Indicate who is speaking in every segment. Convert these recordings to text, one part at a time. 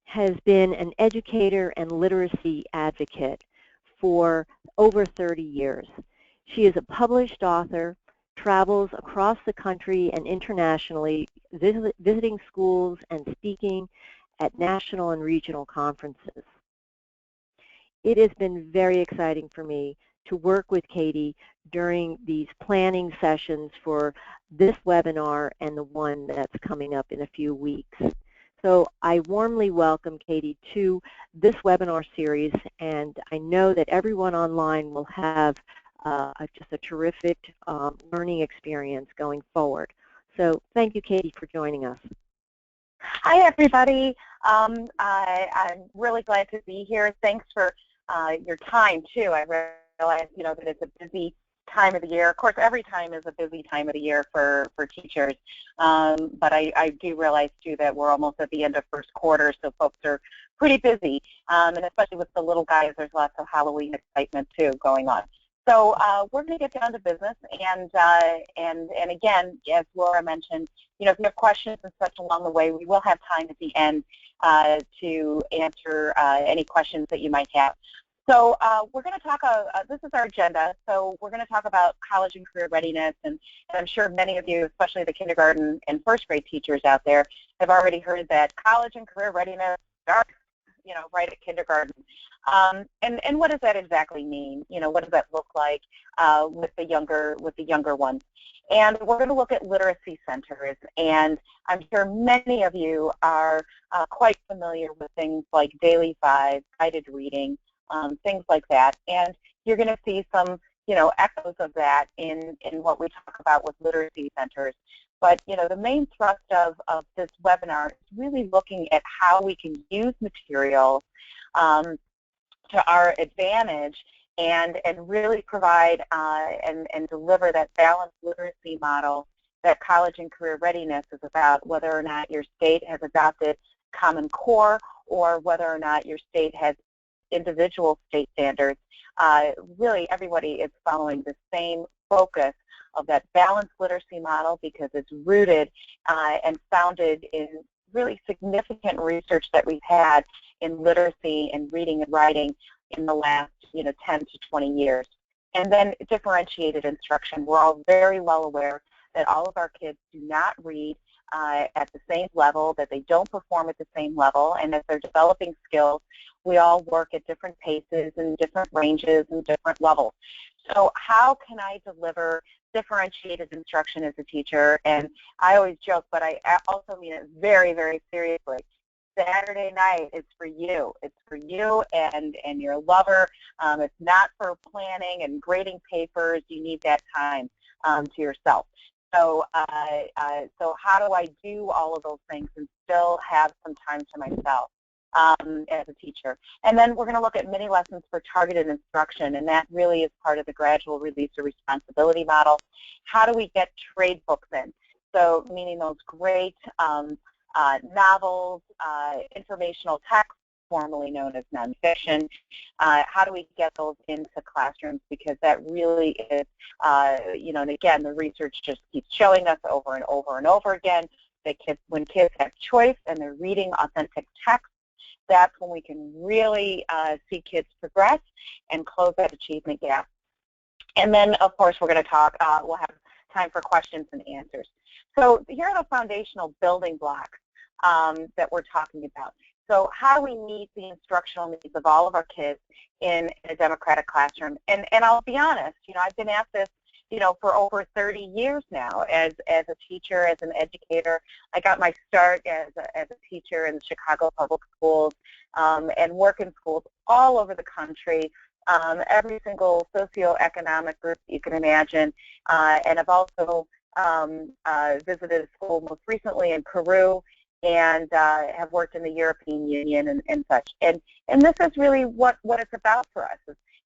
Speaker 1: has been an educator and literacy advocate for over 30 years. She is a published author, travels across the country and internationally, visiting schools and speaking at national and regional conferences. It has been very exciting for me to work with Katie during these planning sessions for this webinar and the one that's coming up in a few weeks. So I warmly welcome Katie to this webinar series, and I know that everyone online will have just a terrific learning experience going forward. So thank you, Katie, for joining us.
Speaker 2: Hi, everybody. I'm really glad to be here. Thanks for your time, too. I realize, that it's a busy time of the year. Of course, every time is a busy time of the year for teachers. But I do realize, too, that we're almost at the end of first quarter, so folks are pretty busy. And especially with the little guys, there's lots of Halloween excitement, too, going on. So we're going to get down to business, and again, as Laura mentioned, if you have questions and such along the way, we will have time at the end to answer any questions that you might have. So we're going to talk, this is our agenda, so we're going to talk about college and career readiness, and I'm sure many of you, especially the kindergarten and first grade teachers out there, have already heard that college and career readiness starts right at kindergarten. And what does that exactly mean? What does that look like with the younger ones? And we're going to look at literacy centers, and I'm sure many of you are quite familiar with things like Daily 5, guided reading, things like that. And you're going to see some, echoes of that in what we talk about with literacy centers. But, the main thrust of this webinar is really looking at how we can use materials to our advantage and really provide and deliver that balanced literacy model that college and career readiness is about, whether or not your state has adopted Common Core or whether or not your state has individual state standards. Really, everybody is following the same focus of that balanced literacy model because it's rooted and founded in really significant research that we've had in literacy and reading and writing in the last 10 to 20 years. And then differentiated instruction. We're all very well aware that all of our kids do not read at the same level, that they don't perform at the same level, and as they're developing skills, we all work at different paces and different ranges and different levels. So how can I deliver differentiated instruction as a teacher? And I always joke, but I also mean it very, very seriously. Saturday night is for you. It's for you and your lover. It's not for planning and grading papers. You need that time to yourself. So, so how do I do all of those things and still have some time to myself as a teacher? And then we're going to look at mini lessons for targeted instruction, and that really is part of the gradual release of responsibility model. How do we get trade books in? So meaning those great novels, informational texts, formerly known as nonfiction. How do we get those into classrooms? Because that really is, and again, the research just keeps showing us over and over and over again that when kids have choice and they're reading authentic text, that's when we can really see kids progress and close that achievement gap. And then, of course, we're going to talk, we'll have time for questions and answers. So here are the foundational building blocks that we're talking about. So how do we meet the instructional needs of all of our kids in a democratic classroom? And I'll be honest, I've been at this, for over 30 years now as a teacher, as an educator. I got my start as a teacher in the Chicago public schools and work in schools all over the country, every single socioeconomic group you can imagine. And I've also visited a school most recently in Peru, and have worked in the European Union and such. And this is really what it's about for us,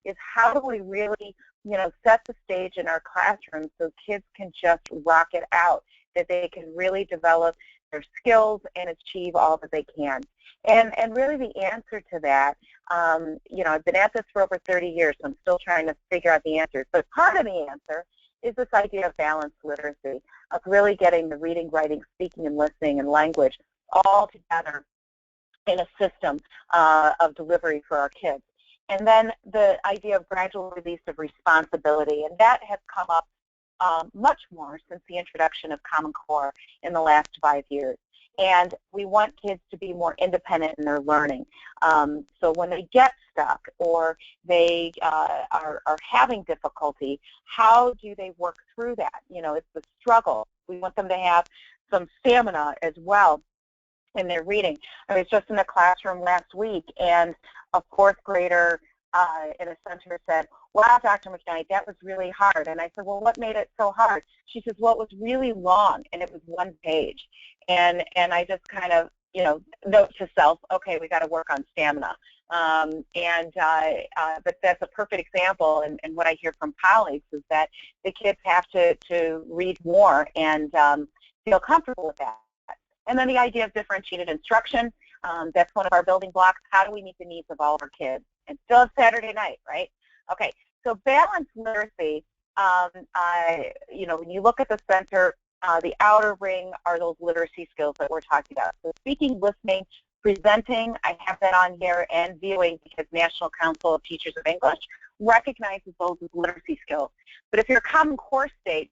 Speaker 2: is how do we really, set the stage in our classrooms so kids can just rock it out, that they can really develop their skills and achieve all that they can. And really the answer to that, I've been at this for over 30 years, so I'm still trying to figure out the answers. But part of the answer is this idea of balanced literacy, of really getting the reading, writing, speaking, and listening and language all together in a system of delivery for our kids. And then the idea of gradual release of responsibility, and that has come up much more since the introduction of Common Core in the last 5 years. And we want kids to be more independent in their learning. So when they get stuck or they are having difficulty, how do they work through that? You know, it's the struggle. We want them to have some stamina as well in their reading. I was just in a classroom last week, and a fourth grader in a center said, "Wow, Dr. McKnight, that was really hard." And I said, "Well, what made it so hard?" She says, "Well, it was really long, and it was one page." And I just kind of, you know, note to self, okay, we got to work on stamina. But that's a perfect example, and what I hear from colleagues is that the kids have to read more and feel comfortable with that. And then the idea of differentiated instruction, that's one of our building blocks. How do we meet the needs of all of our kids? And still it's Saturday night, right? Okay, so balanced literacy, you know, when you look at the center, the outer ring are those literacy skills that we're talking about. So speaking, listening, presenting, I have that on here, and viewing, because National Council of Teachers of English recognizes those as literacy skills. But if you're a Common Core state,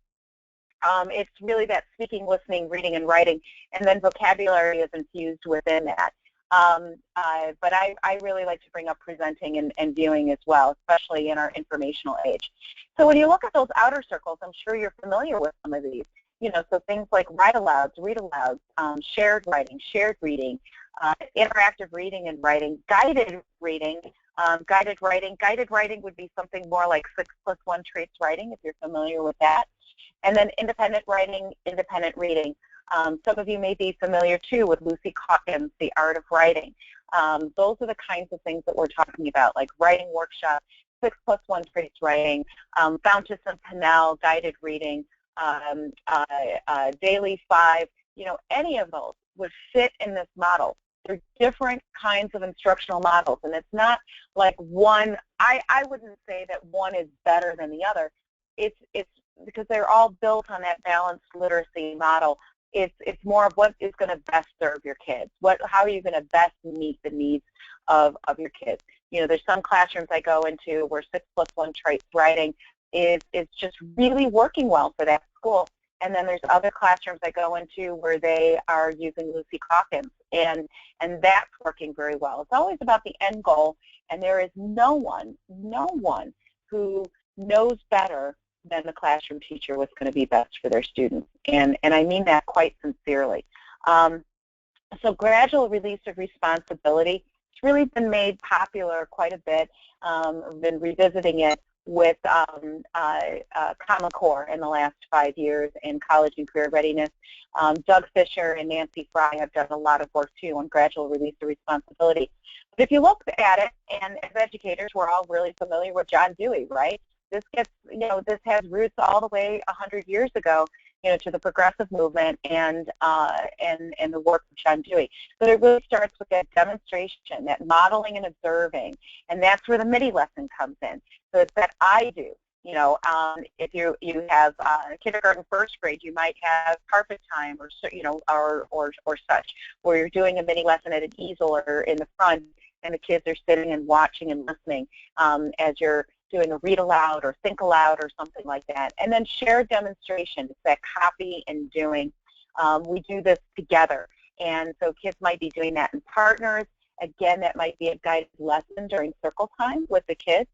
Speaker 2: it's really that speaking, listening, reading, and writing, and then vocabulary is infused within that. But I really like to bring up presenting and viewing as well, especially in our informational age. So when you look at those outer circles, I'm sure you're familiar with some of these. You know, so things like write alouds, read alouds, shared writing, shared reading, interactive reading and writing, guided reading, guided writing. Guided writing would be something more like 6+1 traits writing, if you're familiar with that. And then independent writing, independent reading. Some of you may be familiar, too, with Lucy Calkins, The Art of Writing. Those are the kinds of things that we're talking about, like writing workshop, 6+1 traits writing, Fountas and Pinnell, guided reading, Daily 5, you know, any of those would fit in this model. They're different kinds of instructional models, and it's not like one. I wouldn't say that one is better than the other. It's because they're all built on that balanced literacy model. It's more of what is going to best serve your kids. How are you going to best meet the needs of your kids? You know, there's some classrooms I go into where 6+1 traits writing is just really working well for that school. And then there's other classrooms I go into where they are using Lucy Calkins, and that's working very well. It's always about the end goal, and there is no one who knows better than the classroom teacher what's going to be best for their students. And I mean that quite sincerely. So gradual release of responsibility, it's really been made popular quite a bit. I've been revisiting it with Common Core in the last 5 years in college and career readiness. Doug Fisher and Nancy Fry have done a lot of work, too, on gradual release of responsibility. But if you look at it, and as educators, we're all really familiar with John Dewey, right? This gets, you know, this has roots all the way 100 years ago, you know, to the progressive movement and the work of John Dewey. But it really starts with that demonstration, that modeling and observing, and that's where the mini lesson comes in. So it's that I do. You know, if you have kindergarten, first grade, you might have carpet time, or you know, or such, where you're doing a mini lesson at an easel or in the front, and the kids are sitting and watching and listening as you're doing a read aloud or think aloud or something like that. And then shared demonstration, it's that copy and doing. We do this together. And so kids might be doing that in partners. Again, that might be a guided lesson during circle time with the kids.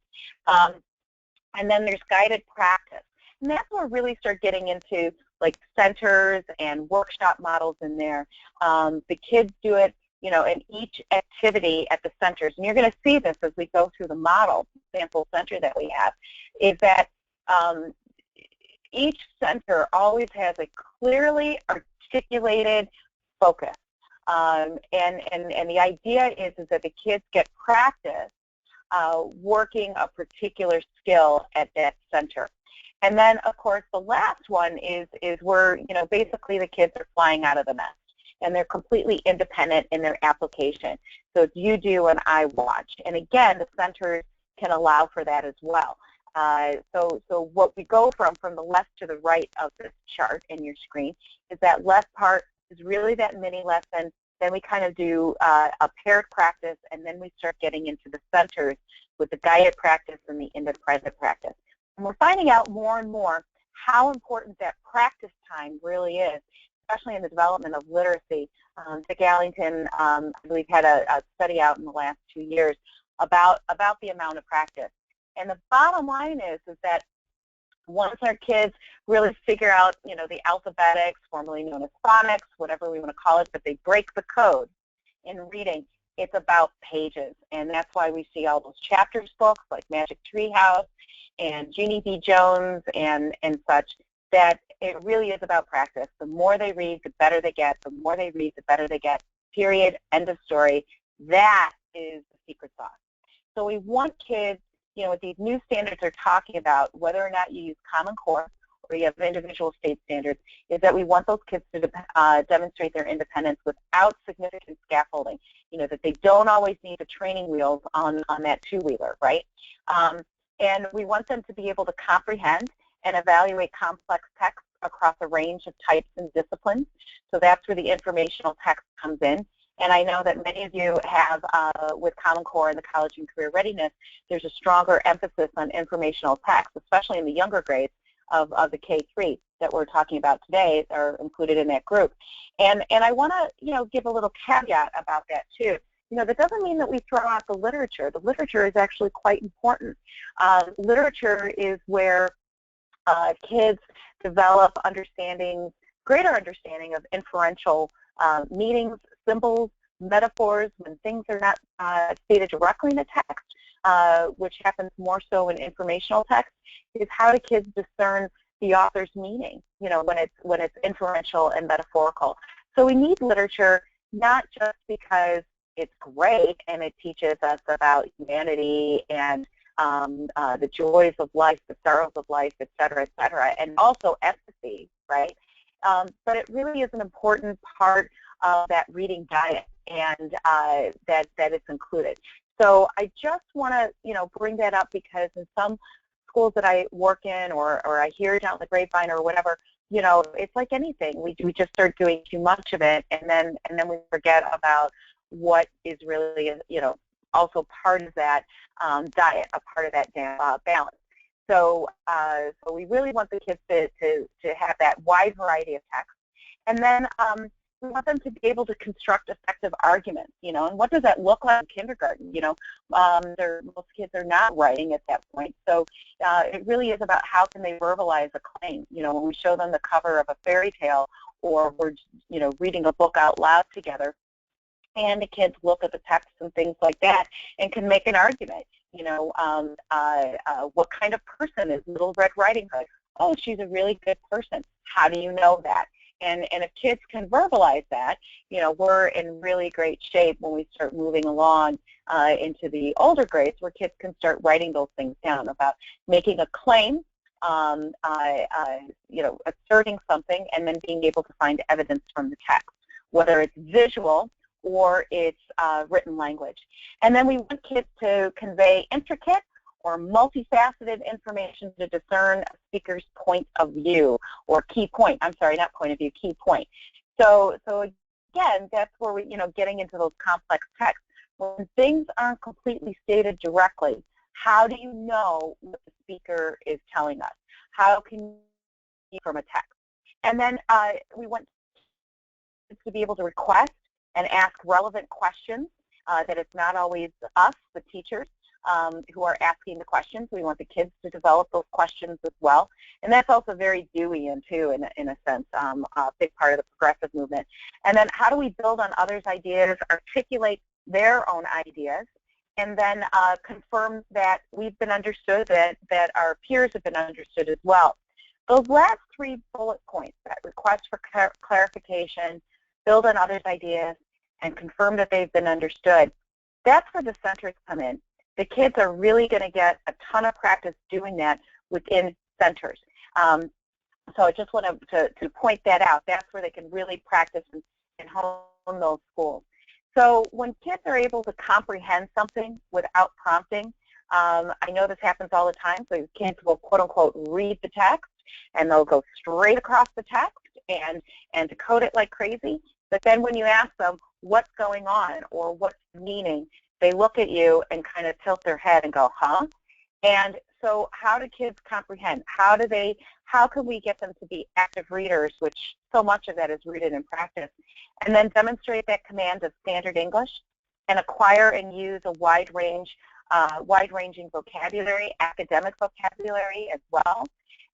Speaker 2: And then there's guided practice. And that's where we really start getting into like centers and workshop models in there. The kids do it, you know, in each activity at the centers. And you're going to see this as we go through the model, sample center that we have, is that each center always has a clearly articulated focus. And the idea is that the kids get practice working a particular skill at that center. And then, of course, the last one is where, you know, basically the kids are flying out of the nest, and they're completely independent in their application. So it's you do and I watch. And again, the centers can allow for that as well. So what we go from the left to the right of this chart in your screen is that left part is really that mini lesson Then we kind of do a paired practice, and then we start getting into the centers with the guided practice and the independent practice. And we're finding out more and more how important that practice time really is, especially in the development of literacy. Dick Allington, I believe, had a study out in the last 2 years about the amount of practice. And the bottom line is that once our kids really figure out, the alphabetics, formerly known as phonics, whatever we want to call it, but they break the code in reading, it's about pages. And that's why we see all those chapters books like Magic Treehouse and Jeannie B. Jones and such, that it really is about practice. The more they read, the better they get. The more they read, the better they get. Period. End of story. That is the secret sauce. So we want kids, what these new standards are talking about, whether or not you use Common Core or you have individual state standards, is that we want those kids to demonstrate their independence without significant scaffolding, that they don't always need the training wheels on that two-wheeler, right? And we want them to be able to comprehend and evaluate complex text across a range of types and disciplines. So that's where the informational text comes in. And I know that many of you have, with Common Core and the College and Career Readiness, there's a stronger emphasis on informational text, especially in the younger grades of the K-3 that we're talking about today are included in that group. And I want to, give a little caveat about that too. That doesn't mean that we throw out the literature. The literature is actually quite important. Literature is where kids develop greater understanding of inferential meanings, symbols, metaphors, when things are not stated directly in the text, which happens more so in informational text, is how do kids discern the author's meaning, when it's inferential and metaphorical. So we need literature not just because it's great and it teaches us about humanity and the joys of life, the sorrows of life, et cetera, and also empathy, right? But it really is an important part of that reading diet, and that it's included. So I just want to, bring that up because in some schools that I work in or I hear down the grapevine or whatever, it's like anything. We just start doing too much of it, and then we forget about what is really, also part of that diet, a part of that balance. So we really want the kids to have that wide variety of text. And then we want them to be able to construct effective arguments, and what does that look like in kindergarten? Most kids are not writing at that point. So it really is about how can they verbalize a claim. When we show them the cover of a fairy tale or we're, reading a book out loud together, and the kids look at the text and things like that and can make an argument. What kind of person is Little Red Riding Hood? Oh, she's a really good person. How do you know that? And if kids can verbalize that, we're in really great shape when we start moving along into the older grades, where kids can start writing those things down about making a claim, asserting something, and then being able to find evidence from the text, whether it's visual or it's written language. And then we want kids to convey intricate or multifaceted information to discern a speaker's point of view, or key point. I'm sorry, not point of view, key point. So again, that's where we, getting into those complex texts. When things aren't completely stated directly, how do you know what the speaker is telling us? How can you see from a text? And then we want kids to be able to request and ask relevant questions, that it's not always us, the teachers, who are asking the questions. We want the kids to develop those questions as well. And that's also very Deweyan too, in a sense, a big part of the progressive movement. And then how do we build on others' ideas, articulate their own ideas, and then confirm that we've been understood, that our peers have been understood as well. Those last 3 bullet points, that request for clarification, build on others' ideas, and confirm that they've been understood, that's where the centers come in. The kids are really going to get a ton of practice doing that within centers. So I just want to point that out. That's where they can really practice and hone those schools. So when kids are able to comprehend something without prompting, I know this happens all the time, so kids will quote-unquote read the text, and they'll go straight across the text and decode it like crazy. But then when you ask them, what's going on or what's the meaning, they look at you and kind of tilt their head and go, huh? And so how do kids comprehend? How can we get them to be active readers, which so much of that is rooted in practice, and then demonstrate that command of standard English and acquire and use a wide-ranging vocabulary, academic vocabulary as well,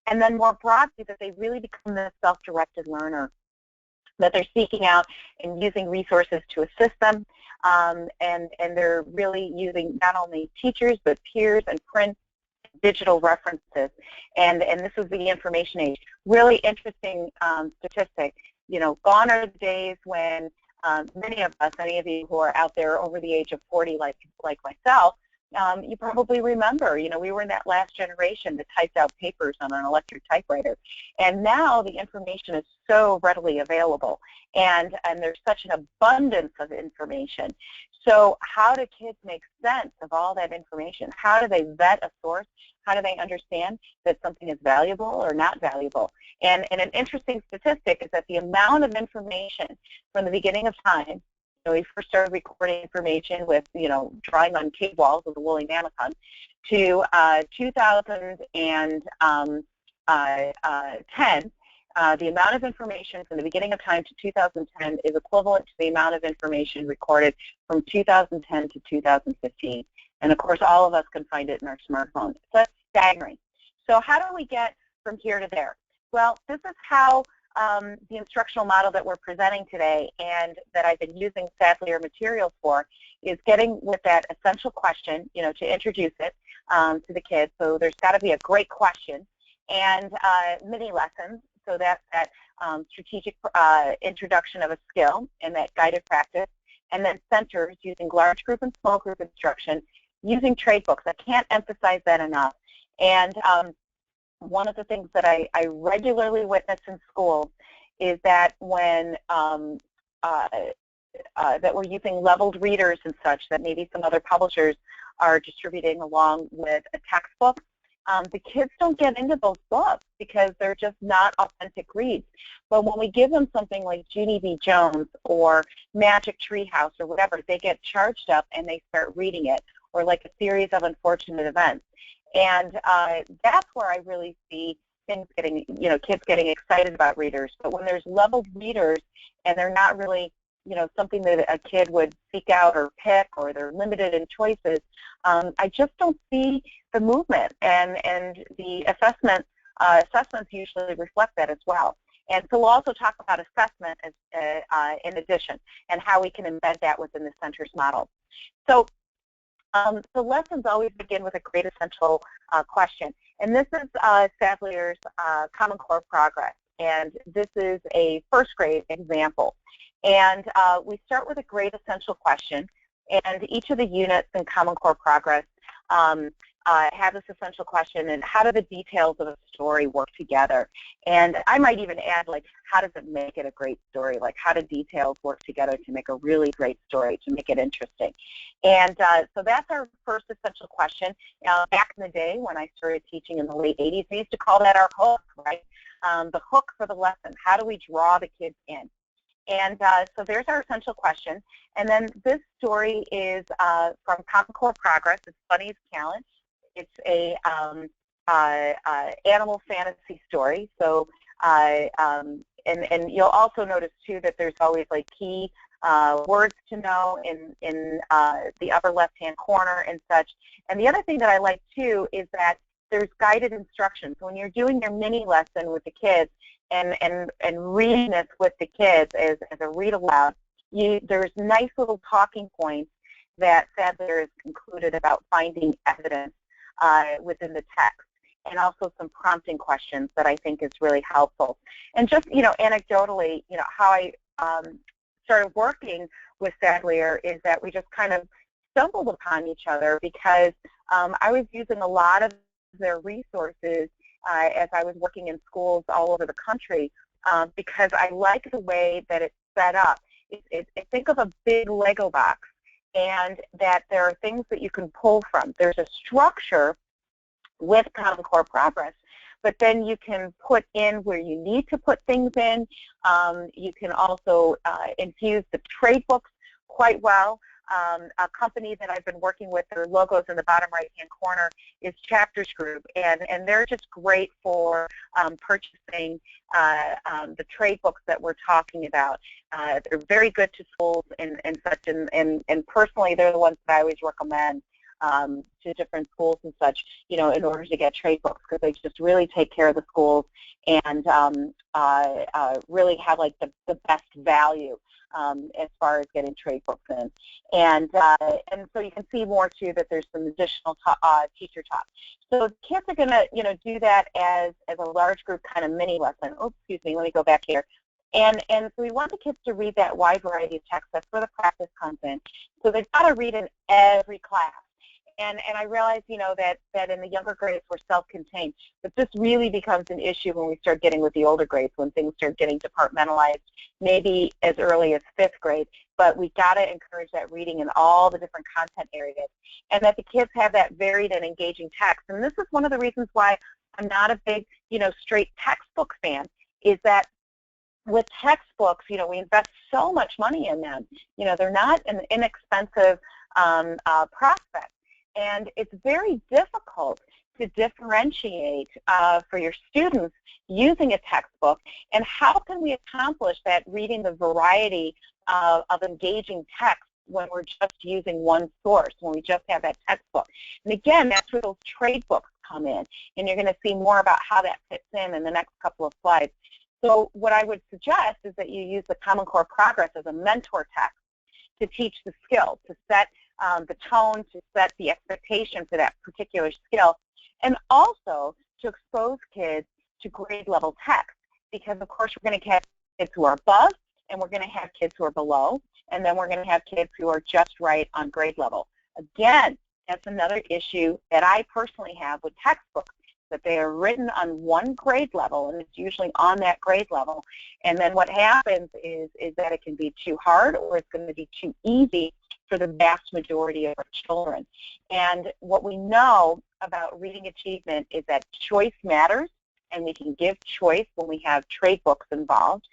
Speaker 2: and then more broadly that they really become the self-directed learner, that they're seeking out and using resources to assist them, and they're really using not only teachers but peers and print, digital references, and this is the information age. Really interesting statistic. You know, gone are the days when many of us, any of you who are out there over the age of 40 like myself, you probably remember, you know, we were in that last generation that typed out papers on an electric typewriter. And now the information is so readily available, and there's such an abundance of information. So how do kids make sense of all that information? How do they vet a source? How do they understand that something is valuable or not valuable? And an interesting statistic is that the amount of information from the beginning of time, we first started recording information with, drawing on cave walls with a woolly mammoth hunt, to 2010, the amount of information from the beginning of time to 2010 is equivalent to the amount of information recorded from 2010 to 2015. And of course, all of us can find it in our smartphone. So that's staggering. So how do we get from here to there? Well, this is how the instructional model that we're presenting today and that I've been using Sadlier materials for is getting with that essential question, to introduce it to the kids. So there's got to be a great question, and mini lessons, so that's that strategic introduction of a skill and that guided practice, and then centers using large group and small group instruction using trade books. I can't emphasize that enough. And one of the things that I regularly witness in schools is that when that we're using leveled readers and such that maybe some other publishers are distributing along with a textbook, the kids don't get into those books because they're just not authentic reads. But when we give them something like Junie B. Jones or Magic Treehouse or whatever, they get charged up and they start reading it, or like a series of unfortunate events. And that's where I really see things getting, kids getting excited about readers. But when there's leveled readers and they're not really, something that a kid would seek out or pick, or they're limited in choices, I just don't see the movement. And the assessments usually reflect that as well. And so we'll also talk about assessment as, in addition, and how we can embed that within the centers model. So the lessons always begin with a great essential question. And this is Sadlier's Common Core Progress. And this is a first grade example. And we start with a great essential question. And each of the units in Common Core Progress have this essential question, and how do the details of a story work together? And I might even add, like, how does it make it a great story? Like, how do details work together to make a really great story, to make it interesting? And so that's our first essential question. Back in the day when I started teaching in the late 80s, we used to call that our hook, right? The hook for the lesson. How do we draw the kids in? And so there's our essential question. And then this story is from Common Core Progress. It's Funny as Talent. It's a animal fantasy story. So and you'll also notice too that there's always like key words to know in the upper left-hand corner and such. And the other thing that I like too is that there's guided instructions. So when you're doing your mini lesson with the kids and reading this with the kids as a read aloud, there's nice little talking points that Sadlier has included about finding evidence within the text, and also some prompting questions that I think is really helpful. And just, anecdotally, how I started working with Sadlier is that we just kind of stumbled upon each other because I was using a lot of their resources as I was working in schools all over the country because I like the way that it's set up. Think of a big Lego box, and that there are things that you can pull from. There's a structure with Common Core Progress, but then you can put in where you need to put things in. You can also infuse the trade books quite well. A company that I've been working with, their logos in the bottom right-hand corner, is Chapters Group, and they're just great for purchasing the trade books that we're talking about. They're very good to schools and such, and personally, they're the ones that I always recommend to different schools and such, in order to get trade books, because they just really take care of the schools and really have like the best value as far as getting trade books in. And so you can see more too that there's some additional teacher talk. So kids are going to do that as a large group kind of mini lesson. Oh, excuse me, let me go back here. And so we want the kids to read that wide variety of text. That's where the practice comes in. So they've got to read in every class. And I realize, that in the younger grades we're self-contained, but this really becomes an issue when we start getting with the older grades, when things start getting departmentalized, maybe as early as 5th grade. But we've got to encourage that reading in all the different content areas, and that the kids have that varied and engaging text. And this is one of the reasons why I'm not a big, straight textbook fan, is that with textbooks, we invest so much money in them. They're not an inexpensive prospect. And it's very difficult to differentiate for your students using a textbook. And how can we accomplish that, reading the variety of engaging text, when we're just using one source, when we just have that textbook? And again, that's where those trade books come in. And you're going to see more about how that fits in the next couple of slides. So what I would suggest is that you use the Common Core Progress as a mentor text to teach the skill, to set the tone, to set the expectation for that particular skill, and also to expose kids to grade level text, because of course we're going to have kids who are above, and we're going to have kids who are below, and then we're going to have kids who are just right on grade level. Again, that's another issue that I personally have with textbooks, that they are written on one grade level, and it's usually on that grade level, and then what happens is that it can be too hard, or it's going to be too easy for the vast majority of our children. And what we know about reading achievement is that choice matters, and we can give choice when we have trade books involved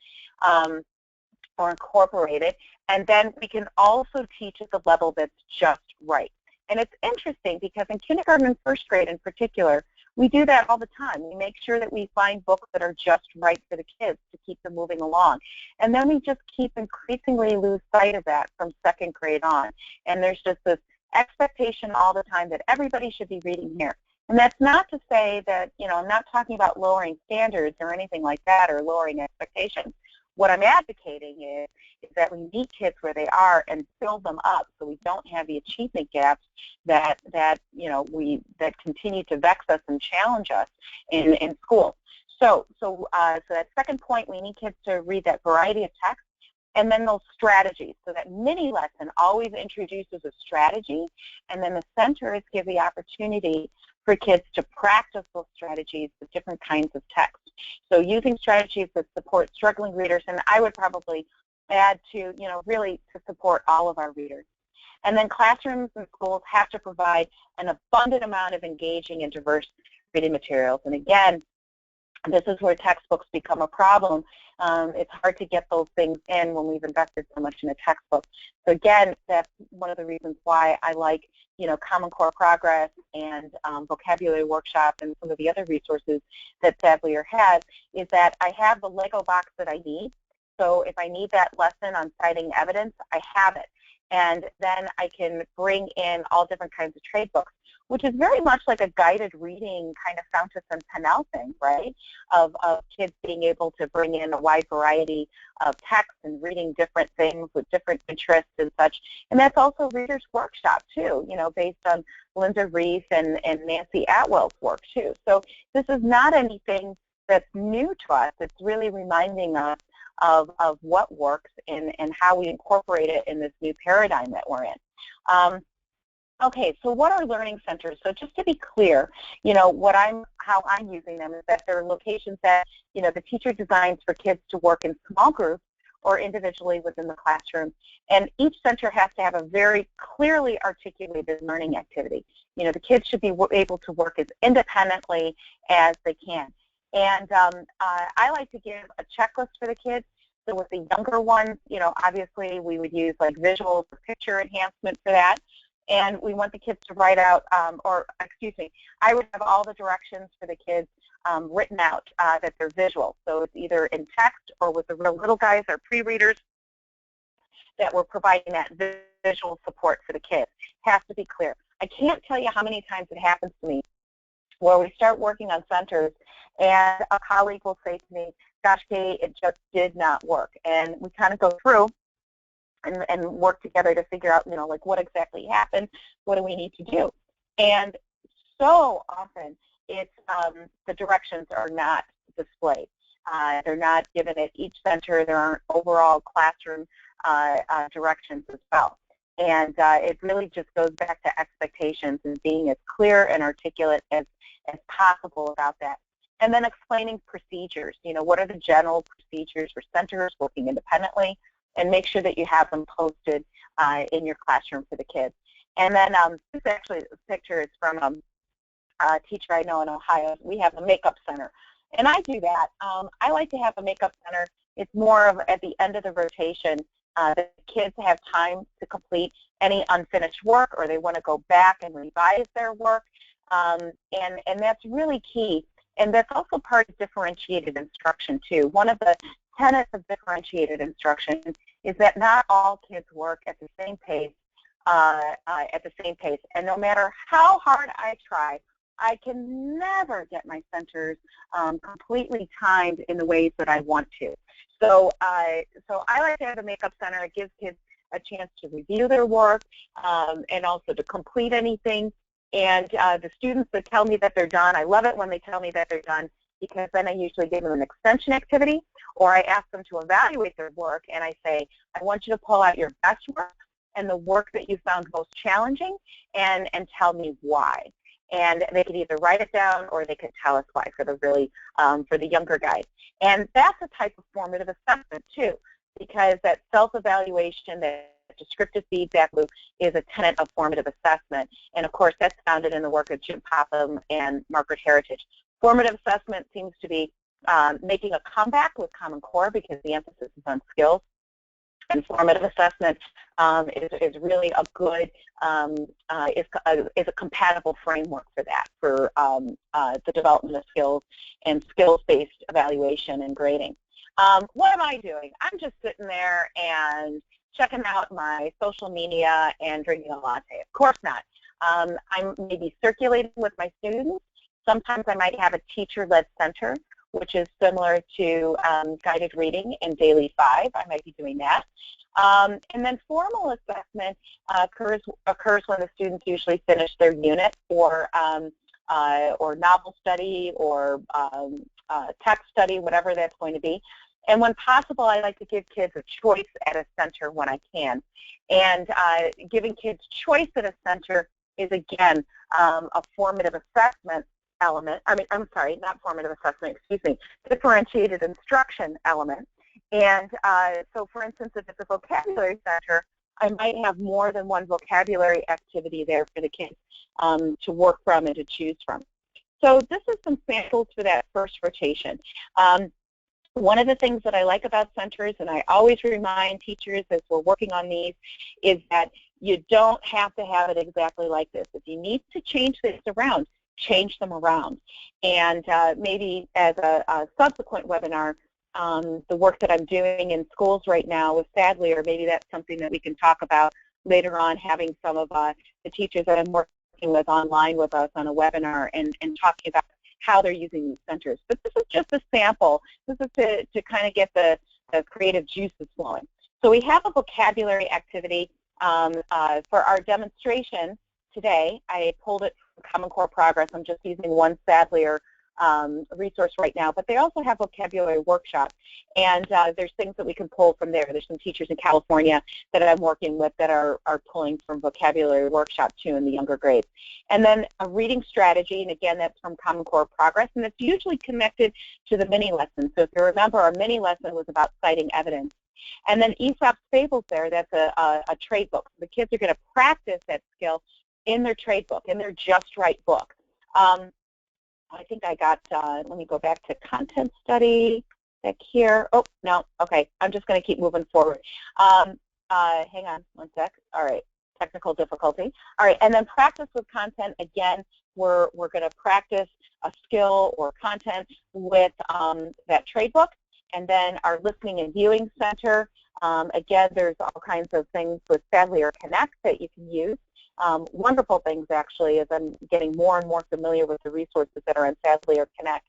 Speaker 2: or incorporated, and then we can also teach at the level that's just right. And it's interesting because in kindergarten and 1st grade in particular, we do that all the time. We make sure that we find books that are just right for the kids to keep them moving along. And then we just keep increasingly lose sight of that from 2nd grade on. And there's just this expectation all the time that everybody should be reading here. And that's not to say that, I'm not talking about lowering standards or anything like that, or lowering expectations. What I'm advocating is that we meet kids where they are and build them up, so we don't have the achievement gaps that continue to vex us and challenge us in school. So that second point, we need kids to read that variety of text, and then those strategies. So that mini lesson always introduces a strategy, and then the centers give the opportunity for kids to practice those strategies with different kinds of text. So using strategies that support struggling readers, and I would probably add to, really to support all of our readers. And then classrooms and schools have to provide an abundant amount of engaging and diverse reading materials. And again, this is where textbooks become a problem. It's hard to get those things in when we've invested so much in a textbook. So again, that's one of the reasons why I like, Common Core Progress and Vocabulary Workshop and some of the other resources that Savalier has, is that I have the Lego box that I need. So if I need that lesson on citing evidence, I have it. And then I can bring in all different kinds of trade books, which is very much like a guided reading kind of Fountas and Pinnell thing, right, of kids being able to bring in a wide variety of text and reading different things with different interests and such. And that's also Reader's Workshop, too, based on Linda Reef and Nancy Atwell's work, too. So this is not anything that's new to us. It's really reminding us of what works and how we incorporate it in this new paradigm that we're in. Okay, so what are learning centers? So just to be clear, how I'm using them is that they're locations that, the teacher designs for kids to work in small groups or individually within the classroom. And each center has to have a very clearly articulated learning activity. The kids should be able to work as independently as they can. And I like to give a checklist for the kids. So with the younger ones, obviously we would use like visual or picture enhancement for that. And we want the kids to write out, I would have all the directions for the kids written out that they're visual. So it's either in text or with the real little guys, our pre-readers, that we're providing that visual support for the kids. Has to be clear. I can't tell you how many times it happens to me where we start working on centers and a colleague will say to me, gosh, Kay, it just did not work. And we kind of go through and work together to figure out, like what exactly happened, what do we need to do. And so often it's the directions are not displayed. They're not given at each center. There aren't overall classroom directions as well. And it really just goes back to expectations and being as clear and articulate as possible about that. And then explaining procedures. What are the general procedures for centers working independently, and make sure that you have them posted in your classroom for the kids. And then this picture is from a teacher I know in Ohio. We have a makeup center. And I do that. I like to have a makeup center. It's more of at the end of the rotation. The kids have time to complete any unfinished work, or they want to go back and revise their work. And that's really key. And that's also part of differentiated instruction, too. One of the tenets of differentiated instruction is that not all kids work at the same pace, And no matter how hard I try, I can never get my centers completely timed in the ways that I want to. So I like to have a makeup center. It gives kids a chance to review their work and also to complete anything. And the students that tell me that they're done, I love it when they tell me that they're done, because then I usually give them an extension activity, or I ask them to evaluate their work, and I say, I want you to pull out your best work and the work that you found most challenging, and tell me why. And they could either write it down or they could tell us why for the younger guys. And that's a type of formative assessment too, because that self-evaluation, that descriptive feedback loop is a tenet of formative assessment. And of course, that's founded in the work of Jim Popham and Margaret Heritage. Formative assessment seems to be making a comeback with Common Core because the emphasis is on skills. And formative assessment is really a good, is a compatible framework for that, for the development of skills and skills-based evaluation and grading. What am I doing? I'm just sitting there and checking out my social media and drinking a latte. Of course not. I'm maybe circulating with my students. Sometimes I might have a teacher-led center, which is similar to guided reading in Daily 5. I might be doing that. And then formal assessment occurs when the students usually finish their unit or novel study or text study, whatever that's going to be. And when possible, I like to give kids a choice at a center when I can. And giving kids choice at a center is, again, a formative assessment element. I'm sorry, not formative assessment, excuse me, differentiated instruction element. And so, for instance, if it's a vocabulary center, I might have more than one vocabulary activity there for the kids to work from and to choose from. So this is some samples for that first rotation. One of the things that I like about centers, and I always remind teachers as we're working on these, is that you don't have to have it exactly like this. If you need to change things around, change them around. And maybe as a subsequent webinar, the work that I'm doing in schools right now with Sadly, or maybe that's something that we can talk about later on, having some of the teachers that I'm working with online with us on a webinar and talking about how they're using these centers. But this is just a sample. This is to kind of get the creative juices flowing. So we have a vocabulary activity for our demonstration today. I pulled it from Common Core Progress. I'm just using one Sadly resource right now, but they also have vocabulary workshops, and there's things that we can pull from there. There's some teachers in California that I'm working with that are pulling from vocabulary workshop too in the younger grades. And then a reading strategy, and again, that's from Common Core Progress, and it's usually connected to the mini lesson. So if you remember, our mini lesson was about citing evidence. And then Aesop's Fables there, that's a trade book. So the kids are going to practice that skill in their trade book, in their Just Right book. I think I got, let me go back to content study. Back here. Oh, no. Okay. I'm just going to keep moving forward. Hang on one sec. All right. Technical difficulty. All right. And then practice with content. Again, we're going to practice a skill or content with that trade book. And then our listening and viewing center. Again, there's all kinds of things with Sadly or Connect that you can use. Wonderful things, actually, as I'm getting more and more familiar with the resources that are on Sadly or Connect.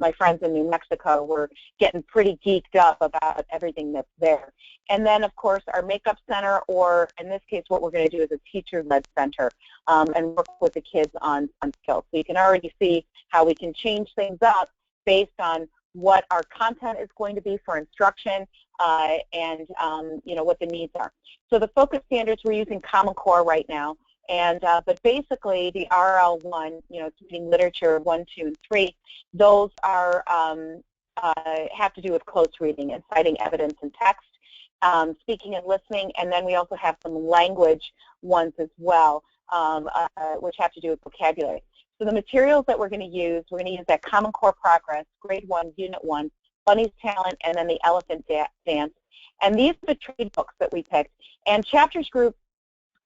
Speaker 2: My friends in New Mexico were getting pretty geeked up about everything that's there. And then, of course, our Makeup Center, or in this case, what we're going to do is a teacher-led center and work with the kids on skills. So you can already see how we can change things up based on what our content is going to be for instruction and you know, what the needs are. So the focus standards, we're using Common Core right now, and but basically the RL1, you know, reading literature 1, 2, and 3, those are have to do with close reading and citing evidence and text, speaking and listening, and then we also have some language ones as well, which have to do with vocabulary. So the materials that we're going to use that Common Core Progress, Grade 1, Unit 1, Bunny's Talent, and then the Elephant Dance. And these are the trade books that we picked. And Chapters Group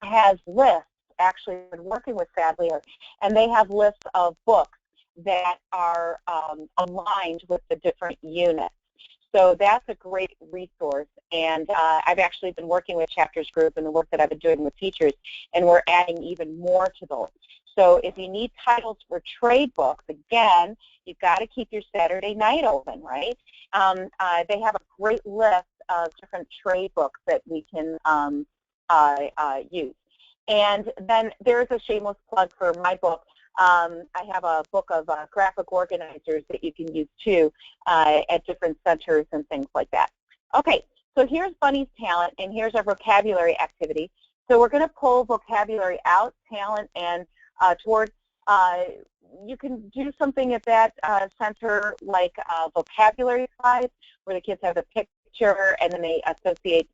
Speaker 2: has lists, actually, been working with Sadly, and they have lists of books that are aligned with the different units. So that's a great resource, and I've actually been working with Chapters Group and the work that I've been doing with teachers, and we're adding even more to those. So if you need titles for trade books, again, you've got to keep your Saturday night open, right? They have a great list of different trade books that we can use. And then there's a shameless plug for my book. I have a book of graphic organizers that you can use too at different centers and things like that. Okay, so here's Bunny's Talent, and here's our vocabulary activity. So we're going to pull vocabulary out, talent, and towards, you can do something at that center like vocabulary slides, where the kids have a picture and then they associate,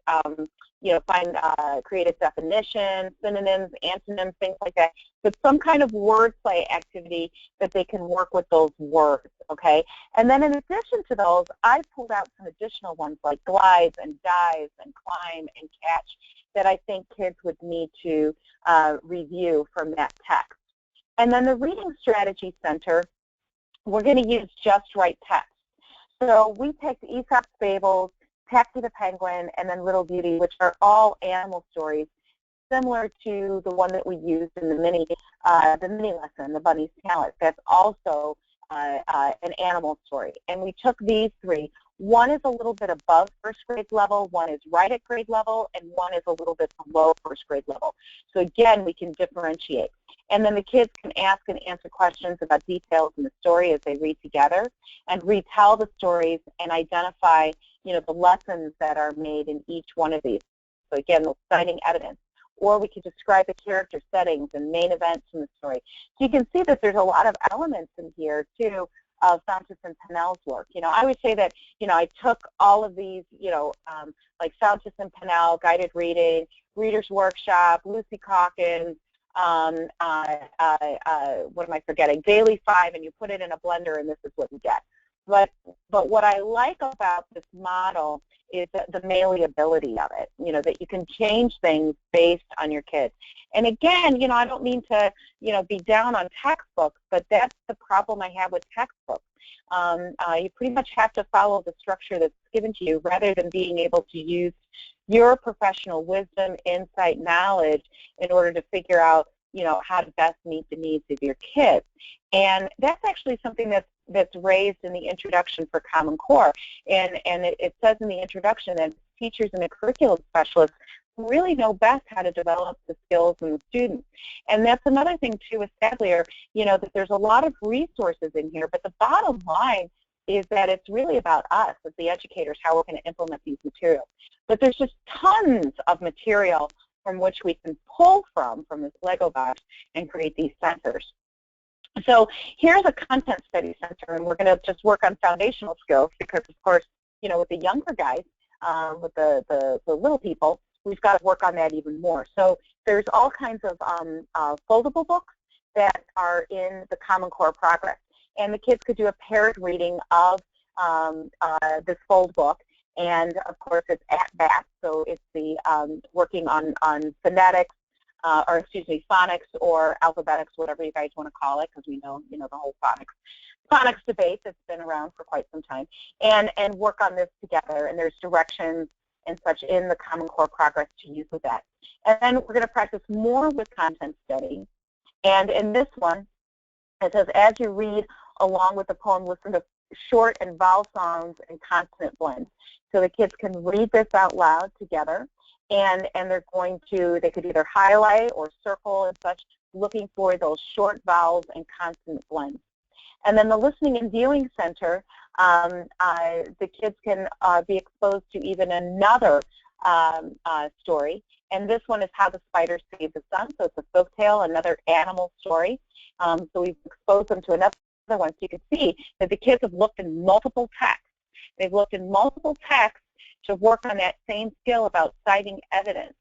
Speaker 2: you know, find creative definitions, synonyms, antonyms, things like that. But some kind of wordplay activity that they can work with those words, okay? And then in addition to those, I pulled out some additional ones like glides and dives and climb and catch that I think kids would need to review from that text. And then the Reading Strategy Center, we're going to use Just Right text. So we picked Aesop's Fables, Patsy the Penguin, and then Little Beauty, which are all animal stories, similar to the one that we used in the mini lesson, the Bunny's Talent. That's also an animal story. And we took these three. One is a little bit above first grade level, one is right at grade level, and one is a little bit below first grade level. So again, we can differentiate. And then the kids can ask and answer questions about details in the story as they read together and retell the stories and identify, you know, the lessons that are made in each one of these. So again, the citing evidence. Or we could describe the character settings and main events in the story. So you can see that there's a lot of elements in here, too, of Fountas and Pinnell's work. You know, I would say that, you know, I took all of these, you know, like Fountas and Pinnell, guided reading, Reader's Workshop, Lucy Calkins, what am I forgetting, Daily 5, and you put it in a blender and this is what you get. But what I like about this model is the malleability of it, you know, that you can change things based on your kids. And again, you know, I don't mean to, you know, be down on textbooks, but that's the problem I have with textbooks. You pretty much have to follow the structure that's given to you rather than being able to use your professional wisdom, insight, knowledge in order to figure out, you know, how to best meet the needs of your kids. And that's actually something that's raised in the introduction for Common Core. And it says in the introduction that teachers and the curriculum specialists really know best how to develop the skills in the students. And that's another thing, too, with Sadlier, you know, that there's a lot of resources in here, but the bottom line is that it's really about us as the educators, how we're going to implement these materials. But there's just tons of material from which we can pull from this Lego box and create these centers. So here's a content study center, and we're going to just work on foundational skills because, of course, you know, with the younger guys, with the little people, we've got to work on that even more. So there's all kinds of foldable books that are in the Common Core Progress. And the kids could do a paired reading of this fold book. And of course, it's at bat, so it's the working on phonetics, or excuse me, phonics or alphabetics, whatever you guys want to call it, because we know, the whole phonics debate that's been around for quite some time, and work on this together. And there's directions and such in the Common Core progress to use with that. And then we're going to practice more with content study. And in this one, it says, as you read along with the poem, listen to short and vowel sounds and consonant blends. So the kids can read this out loud together, and they're going to, they could either highlight or circle and such, looking for those short vowels and consonant blends. And then the Listening and Viewing Center, the kids can be exposed to even another story. And this one is How the Spider Saved the Sun. So it's a folk tale, another animal story. So we've exposed them to another one. So you can see that the kids have looked in multiple texts. They've looked in multiple texts to work on that same skill about citing evidence.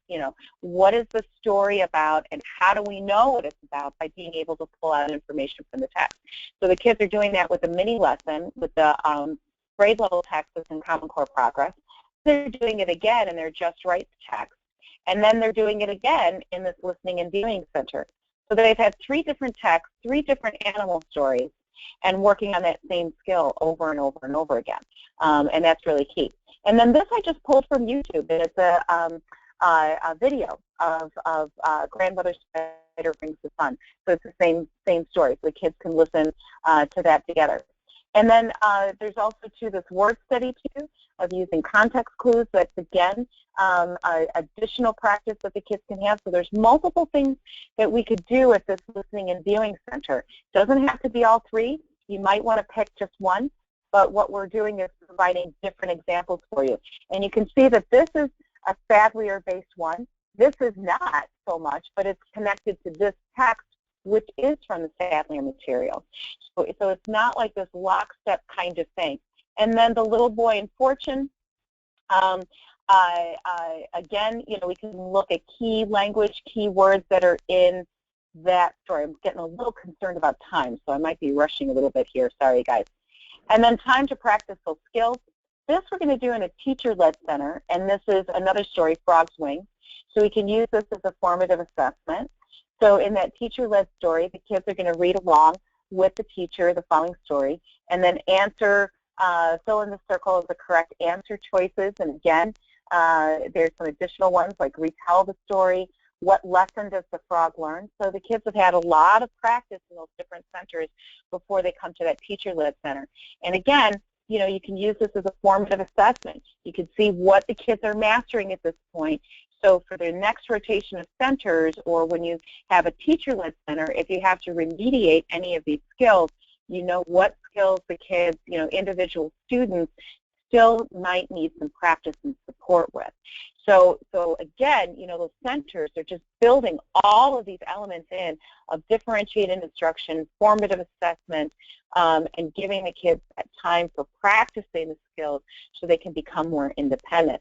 Speaker 2: What is the story about, and how do we know what it's about by being able to pull out information from the text? So the kids are doing that with a mini lesson with the grade level text that's in Common Core Progress. They're doing it again in their Just Right text, and then they're doing it again in this Listening and Viewing Center. So they've had 3 different texts, 3 different animal stories, and working on that same skill over and over and over again. And that's really key. And then this I just pulled from YouTube, and it's a video of Grandmother Spider Brings the Sun. So it's the same story. So the kids can listen to that together. And then there's also, too, this word study, too, of using context clues. That's, again, additional practice that the kids can have. So there's multiple things that we could do at this Listening and Viewing Center. It doesn't have to be all 3. You might want to pick just one. But what we're doing is providing different examples for you. And you can see that this is a Sadlier-based one. This is not so much, but it's connected to this text, which is from the Sadlier material. So it's not like this lockstep kind of thing. And then the Little Boy in Fortune, again, we can look at key language, key words that are in that story. I'm getting a little concerned about time, so I might be rushing a little bit here. Sorry, guys. And then time to practice those skills. This we're going to do in a teacher-led center, and this is another story, Frog's Wing. So we can use this as a formative assessment. So in that teacher-led story, the kids are going to read along with the teacher the following story, and then answer, fill in the circle of the correct answer choices. And again, there's some additional ones like retell the story. What lesson does the frog learn? So the kids have had a lot of practice in those different centers before they come to that teacher-led center. And again, you can use this as a formative assessment. You can see what the kids are mastering at this point. So for the next rotation of centers, or when you have a teacher-led center, if you have to remediate any of these skills, you know what skills the kids, individual students still might need some practice and support with. So again, those centers are just building all of these elements in of differentiated instruction, formative assessment, and giving the kids that time for practicing the skills so they can become more independent.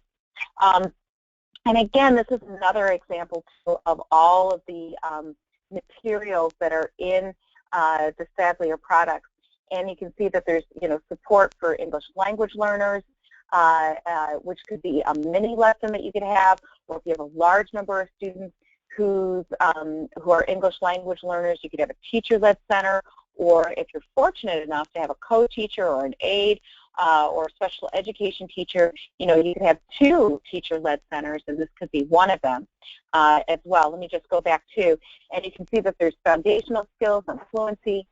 Speaker 2: And again, this is another example too of all of the materials that are in the Sadlier products. And you can see that there's support for English language learners, which could be a mini lesson that you could have, or if you have a large number of students who are English language learners, you could have a teacher-led center, or if you're fortunate enough to have a co-teacher or an aide or a special education teacher, you could have 2 teacher-led centers, and this could be one of them as well. Let me just go back to, and you can see that there's foundational skills on fluency,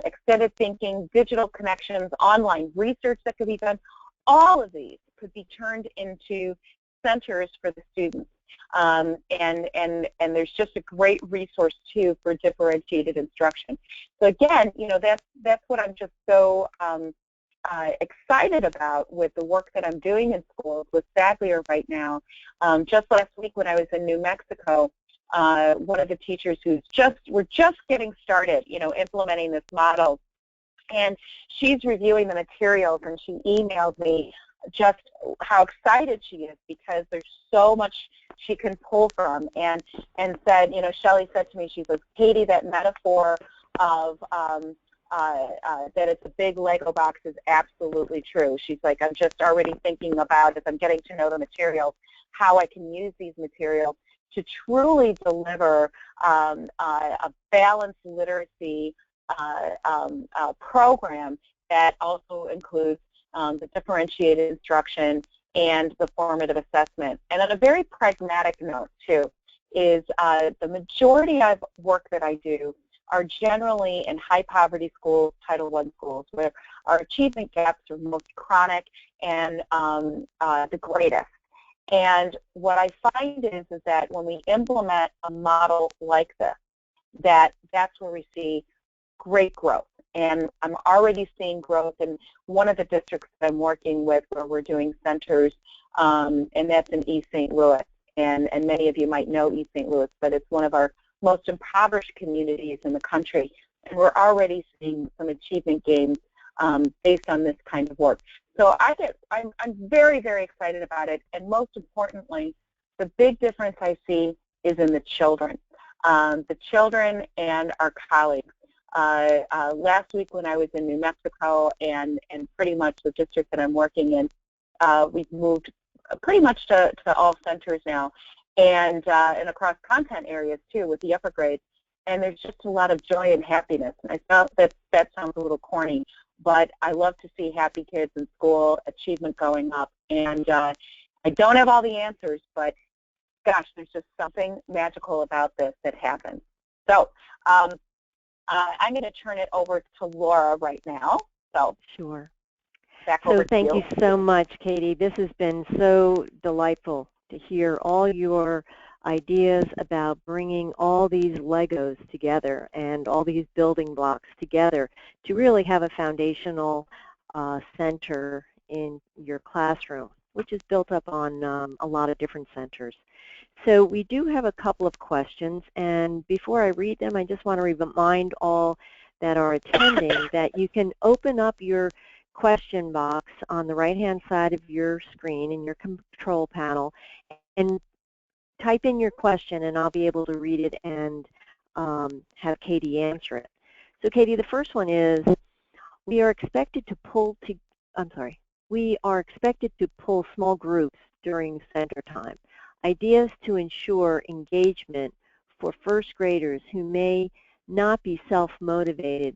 Speaker 2: extended thinking, digital connections, online research that could be done. All of these could be turned into centers for the students. And there's just a great resource, too, for differentiated instruction. So again, that's what I'm just so excited about with the work that I'm doing in schools with Sadlier right now. Just last week when I was in New Mexico, one of the teachers we're just getting started, implementing this model, and she's reviewing the materials, and she emailed me just how excited she is because there's so much she can pull from, and said, Shelley said to me, she says, Katie, that metaphor of that it's a big Lego box is absolutely true. She's like, I'm just already thinking about, as I'm getting to know the materials, how I can use these materials to truly deliver a balanced literacy program that also includes the differentiated instruction and the formative assessment. And on a very pragmatic note, too, is the majority of work that I do are generally in high-poverty schools, Title I schools, where our achievement gaps are most chronic and the greatest. And what I find is that when we implement a model like this, that's where we see great growth. And I'm already seeing growth in one of the districts that I'm working with where we're doing centers, and that's in East St. Louis. And many of you might know East St. Louis, but it's one of our most impoverished communities in the country. And we're already seeing some achievement gains based on this kind of work. So I'm very, very excited about it. And most importantly, the big difference I see is in the children and our colleagues. Last week when I was in New Mexico and pretty much the district that I'm working in, we've moved pretty much to all centers now, and across content areas too with the upper grades. And there's just a lot of joy and happiness. And I felt that sounds a little corny, but I love to see happy kids in school, achievement going up. And I don't have all the answers, but gosh, there's just something magical about this that happens. So I'm going to turn it over to Laura right now. So
Speaker 1: sure.
Speaker 2: Back over to you.
Speaker 1: Thank you so much, Katie. This has been so delightful to hear all your ideas about bringing all these Legos together and all these building blocks together to really have a foundational center in your classroom, which is built up on a lot of different centers. So we do have a couple of questions, and before I read them, I just want to remind all that are attending that you can open up your question box on the right-hand side of your screen in your control panel and type in your question, and I'll be able to read it and have Katie answer it. So Katie, the first one is, we are expected to pull small groups during center time. Ideas to ensure engagement for first graders who may not be self-motivated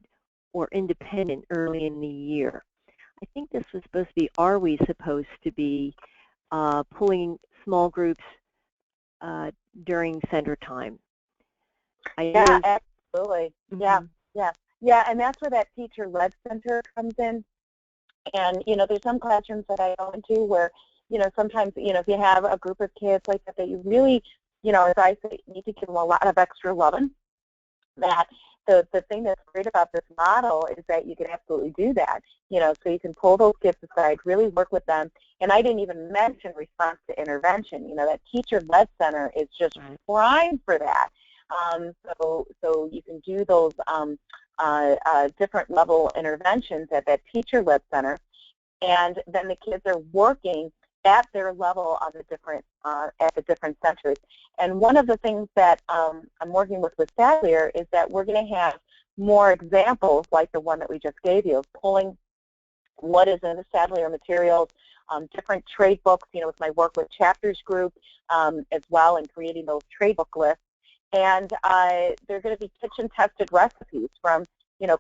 Speaker 1: or independent early in the year. I think this was supposed to be, are we supposed to be pulling small groups during center time?
Speaker 2: Yeah, absolutely. Yeah, and that's where that teacher-led center comes in. And, there's some classrooms that I go into where, sometimes, if you have a group of kids like that you really, as I say, need to give them a lot of extra loving. That the thing that's great about this model is that you can absolutely do that. So you can pull those kids aside, really work with them. And I didn't even mention response to intervention. That teacher-led center is just prime for that. So you can do those different level interventions at that teacher-led center, and then the kids are working at their level on the different at the different centers. And one of the things that I'm working with Sadlier is that we're going to have more examples like the one that we just gave you of pulling what is in the Sadlier materials, different trade books, with my work with Chapters Group as well, and creating those trade book lists. And they're going to be kitchen-tested recipes from,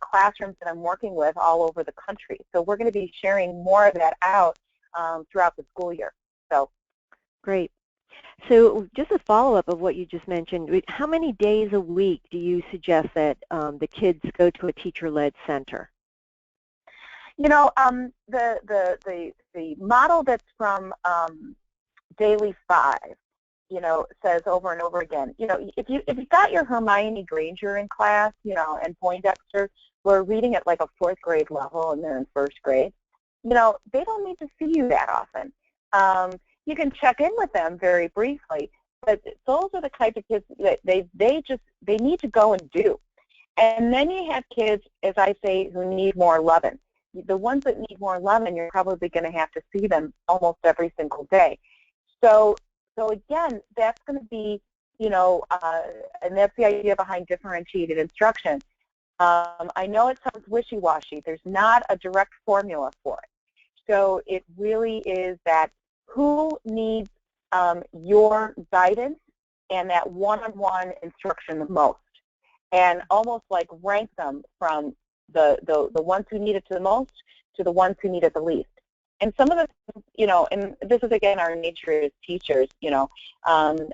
Speaker 2: classrooms that I'm working with all over the country. So we're going to be sharing more of that out throughout the school year. So
Speaker 1: great. So just a follow-up of what you just mentioned, how many days a week do you suggest that the kids go to a teacher-led center?
Speaker 2: The model that's from Daily 5, says over and over again, if you've got your Hermione Granger in class, and Poindexter, we're reading at like a 4th grade level and they're in 1st grade, they don't need to see you that often. You can check in with them very briefly, but those are the type of kids that they need to go and do. And then you have kids, as I say, who need more loving. The ones that need more loving, you're probably going to have to see them almost every single day. So again, that's going to be, and that's the idea behind differentiated instruction. I know it sounds wishy-washy. There's not a direct formula for it. So it really is that who needs your guidance and that one-on-one instruction the most, and almost like rank them from the ones who need it the most to the ones who need it the least. And some of the, and this is again our nature as teachers, and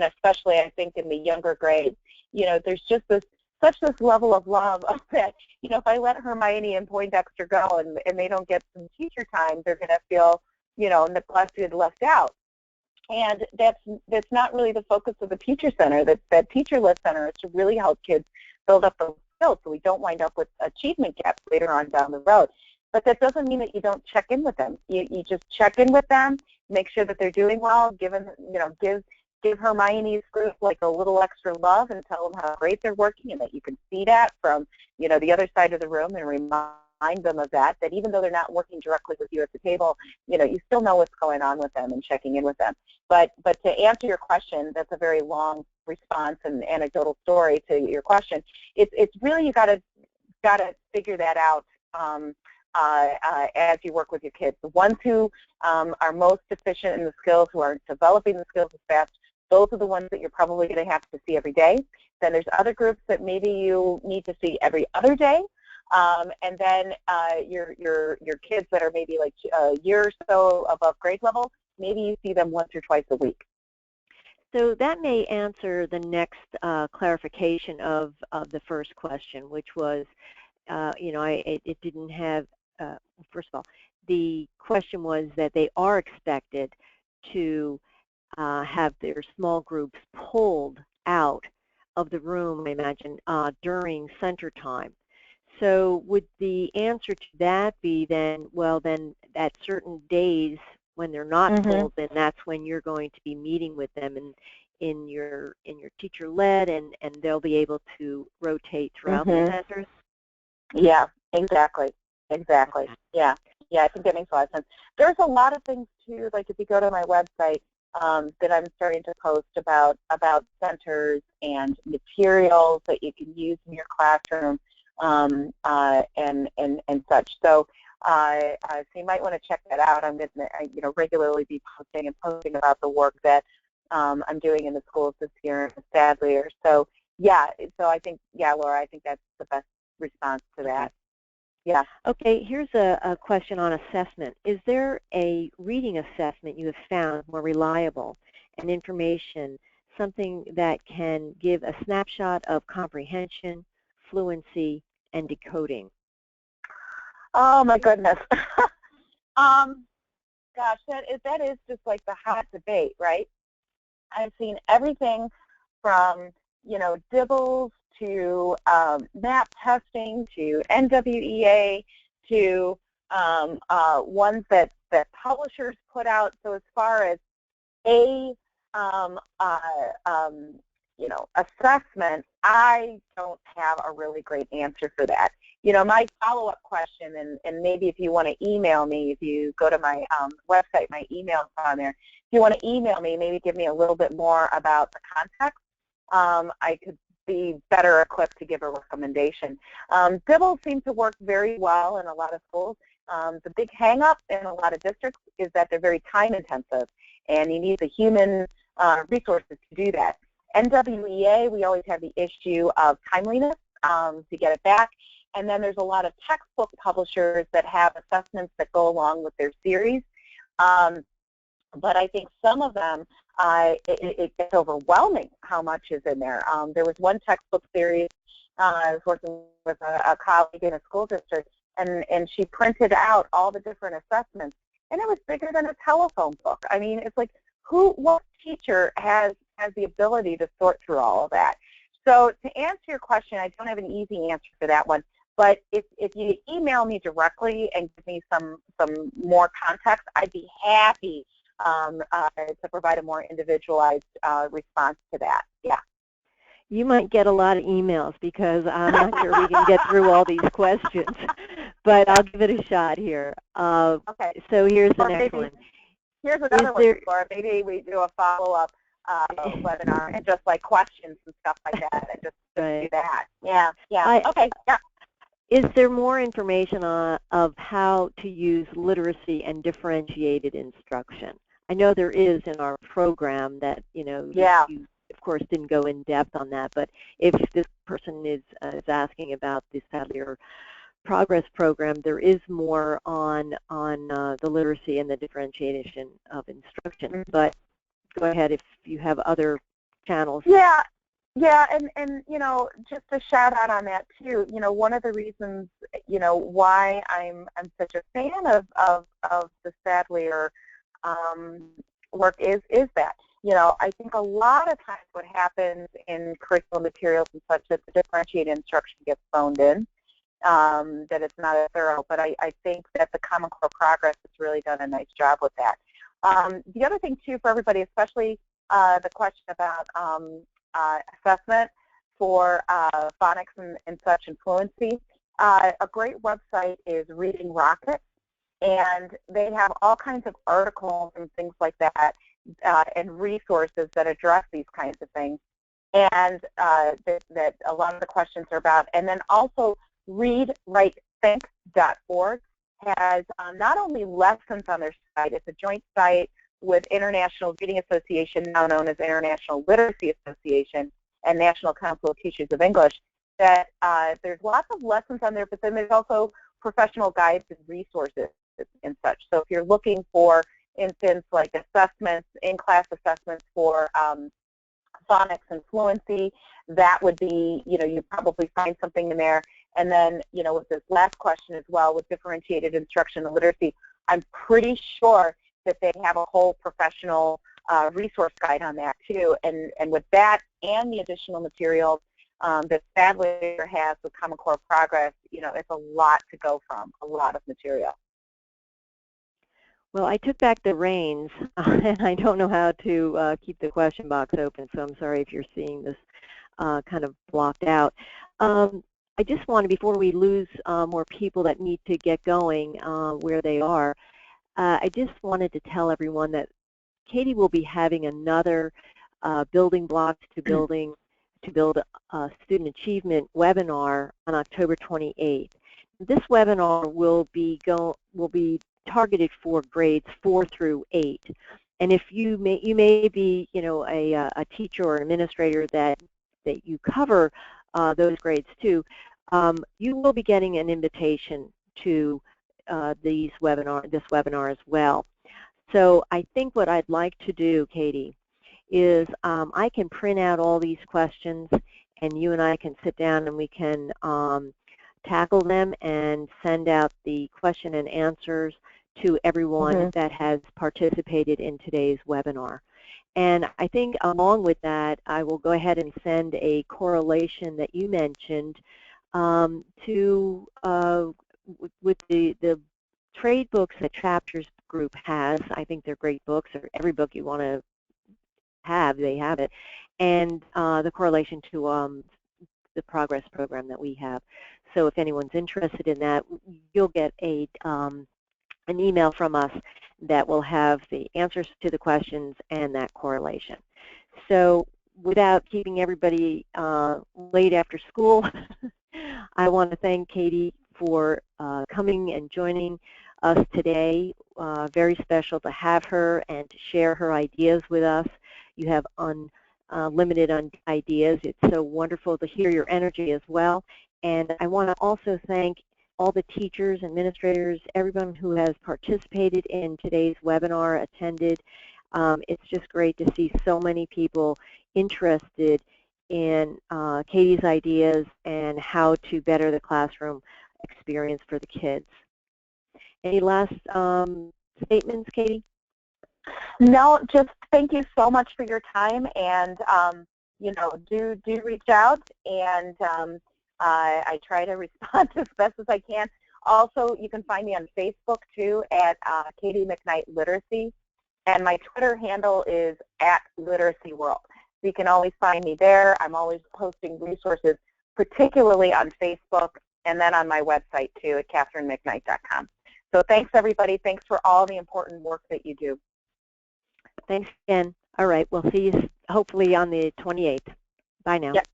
Speaker 2: especially I think in the younger grades, there's just such this level of love that, if I let Hermione and Poindexter go and they don't get some teacher time, they're going to feel, neglected, left out. And that's not really the focus of the Teacher Center. That Teacher-led center is to really help kids build up those skills so we don't wind up with achievement gaps later on down the road. But that doesn't mean that you don't check in with them. You just check in with them, make sure that they're doing well, give Hermione's group like a little extra love and tell them how great they're working, and that you can see that from, the other side of the room, and remind them of that even though they're not working directly with you at the table, you still know what's going on with them and checking in with them. But to answer your question, that's a very long response and anecdotal story to your question. It's really, you gotta figure that out as you work with your kids. The ones who are most efficient in the skills, who are developing the skills as fast, those are the ones that you're probably going to have to see every day. Then there's other groups that maybe you need to see every other day. And then your kids that are maybe like a year or so above grade level, maybe you see them once or twice a week.
Speaker 1: So that may answer the next clarification of the first question, which was, it didn't have, first of all, the question was that they are expected to have their small groups pulled out of the room, I imagine, during center time. So would the answer to that be then, well, then at certain days when they're not pulled, then that's when you're going to be meeting with them in your teacher-led, and they'll be able to rotate throughout the centers?
Speaker 2: Yeah, exactly. Yeah, I think that makes a lot of sense. There's a lot of things too, like if you go to my website, that I'm starting to post about centers and materials that you can use in your classroom, and such. So you might want to check that out. I'm going to regularly be posting about the work that I'm doing in the schools this year in Sadler. So yeah, I think, Laura, I think that's the best response to that. Yeah.
Speaker 1: Okay, here's a question on assessment. Is there a reading assessment you have found more reliable and information, something that can give a snapshot of comprehension, fluency, and decoding?
Speaker 2: Oh my goodness. Gosh, that is just like the hot debate, right? I've seen everything from, dibbles to map testing to NWEA to ones that publishers put out. So as far as assessment, I don't have a really great answer for that. My follow-up question, and maybe if you want to email me, if you go to my website, my email's on there. If you want to email me, maybe give me a little bit more about the context. I could be better equipped to give a recommendation. Dibbles seem to work very well in a lot of schools. The big hang-up in a lot of districts is that they're very time-intensive, and you need the human resources to do that. NWEA, we always have the issue of timeliness to get it back. And then there's a lot of textbook publishers that have assessments that go along with their series. But I think some of them, it gets overwhelming how much is in there. There was one textbook series, I was working with a colleague in a school district, and she printed out all the different assessments, and it was bigger than a telephone book. I mean, it's like, what teacher has the ability to sort through all of that? So to answer your question, I don't have an easy answer for that one. But if you email me directly and give me some more context, I'd be happy to provide a more individualized response to that. Yeah.
Speaker 1: You might get a lot of emails because I'm not sure we can get through all these questions, but I'll give it a shot here.
Speaker 2: Okay.
Speaker 1: So here's the next one.
Speaker 2: Here's another one, Laura. Maybe we do a follow-up webinar and just like questions and stuff like that, and just do that. Yeah. Okay. Yeah.
Speaker 1: Is there more information of how to use literacy and differentiated instruction? I know there is in our program that, you of course didn't go in depth on that, but if this person is asking about the Sadler Progress program, there is more on the literacy and the differentiation of instruction. But go ahead if you have other channels.
Speaker 2: Yeah, and just a shout out on that too. One of the reasons why I'm such a fan of the Sadler work is that I think a lot of times what happens in curriculum materials and such that the differentiated instruction gets phoned in, that it's not as thorough. But I think that the Common Core Progress has really done a nice job with that. The other thing too for everybody, especially the question about assessment for phonics and such and fluency. A great website is Reading Rocket, and they have all kinds of articles and things like that and resources that address these kinds of things, and that a lot of the questions are about. And then also readwritethink.org has not only lessons on their site, it's a joint site with International Reading Association, now known as International Literacy Association, and National Council of Teachers of English, that there's lots of lessons on there, but then there's also professional guides and resources and such. So if you're looking for, instance, like assessments, in-class assessments for phonics and fluency, that would be, you probably find something in there. And then, with this last question as well, with differentiated instruction and literacy, I'm pretty sure that they have a whole professional resource guide on that too. And with that and the additional materials that Sadler has with Common Core Progress, it's a lot to go from, a lot of material.
Speaker 1: Well, I took back the reins, and I don't know how to keep the question box open, so I'm sorry if you're seeing this kind of blocked out. I just wanted, before we lose more people that need to get going where they are, I just wanted to tell everyone that Katie will be having another Building Blocks to Build Student Achievement webinar on October 28th. This webinar will be targeted for grades 4 through 8. And if you may be a teacher or an administrator that you cover those grades too, you will be getting an invitation to this webinar as well. So I think what I'd like to do, Katie, is I can print out all these questions, and you and I can sit down and we can tackle them and send out the question and answers to everyone that has participated in today's webinar. And I think along with that, I will go ahead and send a correlation that you mentioned with the trade books that Chapters Group has. I think they're great books, or every book you want to have, they have it, and the correlation to the Progress program that we have. So if anyone's interested in that, you'll get an email from us that will have the answers to the questions and that correlation. So without keeping everybody late after school, I want to thank Katie for coming and joining us today. Very special to have her and to share her ideas with us. You have unlimited ideas. It's so wonderful to hear your energy as well. And I want to also thank all the teachers, administrators, everyone who has participated in today's webinar, attended. It's just great to see so many people interested in Katie's ideas and how to better the classroom experience for the kids. Any last statements, Katie?
Speaker 2: No, just thank you so much for your time, and do reach out, and I try to respond as best as I can. Also, you can find me on Facebook too at Katie McKnight Literacy, and my Twitter handle is @LiteracyWorld. So you can always find me there. I'm always posting resources, particularly on Facebook, and then on my website too at KatherineMcKnight.com. So thanks everybody. Thanks for all the important work that you do.
Speaker 1: Thanks again. All right, we'll see you hopefully on the 28th. Bye now.
Speaker 2: Yep.